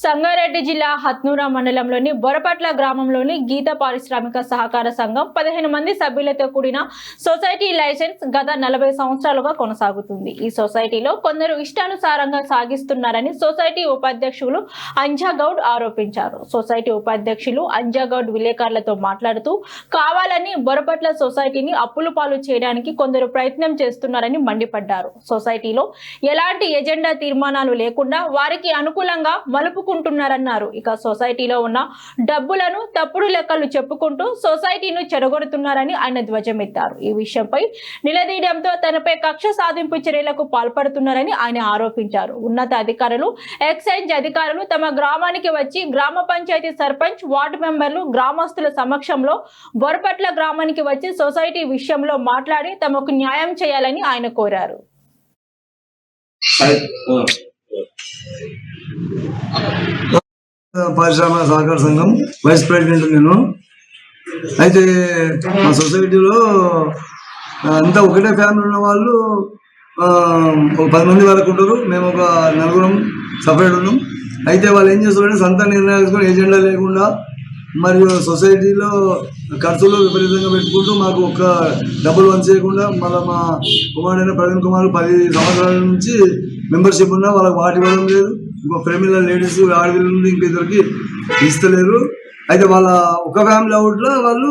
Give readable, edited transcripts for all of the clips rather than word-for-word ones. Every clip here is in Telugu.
సంగారెడ్డి జిల్లా హత్నూరా మండలంలోని బొరపట్ల గ్రామంలోని గీత పారిశ్రామిక సహకార సంఘం 15 మంది సభ్యులతో కూడిన సొసైటీ లైసెన్స్ గత 40 సంవత్సరాలుగా కొనసాగుతుంది. ఈ సొసైటీలో కొందరు ఇష్టానుసారంగా సాగిస్తున్నారని సొసైటీ ఉపాధ్యక్షులు అంజాగౌడ్ ఆరోపించారు. సొసైటీ ఉపాధ్యక్షులు అంజాగౌడ్ విలేకరులతో మాట్లాడుతూ కావాలని బొరపట్ల సొసైటీని అప్పుల పాలు చేయడానికి కొందరు ప్రయత్నం చేస్తున్నారని మండిపడ్డారు. సొసైటీలో ఎలాంటి ఎజెండా తీర్మానాలు లేకుండా వారికి అనుకూలంగా మలుపుకుంటున్నారన్నారు. ఇక సొసైటీలో ఉన్న డబ్బులను తప్పుడు లెక్కలు చెప్పుకుంటూ సొసైటీను చెడగొడుతున్నారని ఆయన ధ్వజమెత్తారు. ఈ విషయంపై నిలదీయడంతో తనపై కక్ష సాధింపు చర్యలకు పాల్పడుతున్నారని ఆయన ఆరోపించారు. ఉన్నత అధికారులు, ఎక్సైజ్ అధికారులు తమ గ్రామానికి వచ్చి గ్రామ పంచాయతీ సర్పంచ్, వార్డు మెంబర్లు, గ్రామస్తుల సమక్షంలో బొరపట్ల గ్రామానికి వచ్చి సొసైటీ విషయంలో మాట్లాడి తమకు న్యాయం చేయాలని ఆయన కోరారు. పారిశ్రామిక సహకార సంఘం వైస్ ప్రెసిడెంట్ నేను. అయితే మా సొసైటీలో అంతా ఒకటే ఫ్యామిలీ ఉన్న వాళ్ళు ఒక 10 మంది వరకు ఉంటారు. మేము ఒక 4 సపరేట్ ఉన్నాం. అయితే వాళ్ళు ఏం చేస్తారంటే సొంత నిర్ణయాలు తీసుకొని ఏజెండా లేకుండా మరియు సొసైటీలో ఖర్చులు విపరీతంగా పెట్టుకుంటూ మాకు ఒక డబ్బులు వన్ చేయకుండా మళ్ళీ మా కుమారుడైన ప్రవీణ్ కుమార్ 10 సంవత్సరాల నుంచి మెంబర్షిప్ ఉన్నా వాళ్ళకి వాటి ఇవ్వడం లేదు. ఇంకో ఫ్యామిలీలో లేడీస్ ఆడపిల్లల నుండి ఇంక ఇద్దరికి ఇస్తలేరు. అయితే వాళ్ళ ఒక ఫ్యామిలీ అవుట్లో వాళ్ళు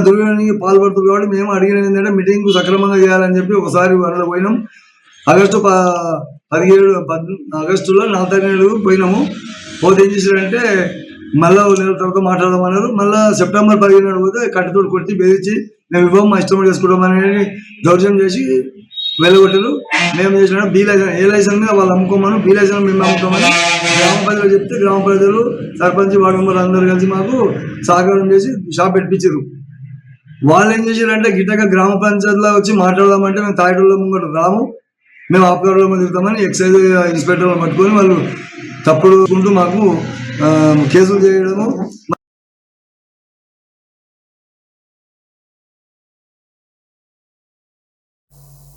దుర్వ్యవహారానికి పాల్పడుతుంది. కాబట్టి మేము అడిగినది ఏంటంటే మీటింగ్ సక్రమంగా చేయాలని చెప్పి ఒకసారి వాళ్ళలో పోయినాం. ఆగస్టులో 4 పోయినాము. పోతే ఏం చేశారంటే మళ్ళీ నెల తర్వాత మాట్లాడమన్నారు. మళ్ళీ సెప్టెంబర్ 15 పోతే కట్టుతోడు కొట్టి బెదిరించి మేము ఇవ్వము, మా ఇష్టం చేసుకుంటామని దౌర్జన్యం చేసి వెళ్ళగొట్టారు. మేము చేసిన బీ లైసెన్స్, ఏ లైసెన్స్ మీద వాళ్ళు అమ్ముకోమని, బీ లైసెన్స్ మేము అమ్ముకోమని గ్రామ ప్రజలు చెప్తే గ్రామ ప్రజలు, సర్పంచ్, వార్డు మెంబర్లు అందరూ కలిసి మాకు సహకారం చేసి షాప్ పెట్టించారు. వాళ్ళు ఏం చేశారంటే గిట్టగా గ్రామ పంచాయతీలో వచ్చి మాట్లాడదామంటే మేము తాయిటోళ్ళ ముంగట రాము, మేము ఆపకారుల మీద తిరుగుతామని ఎక్సైజ్ ఇన్స్పెక్టర్లు పట్టుకొని వాళ్ళు తప్పుడు మాకు కేసులు చేయడము.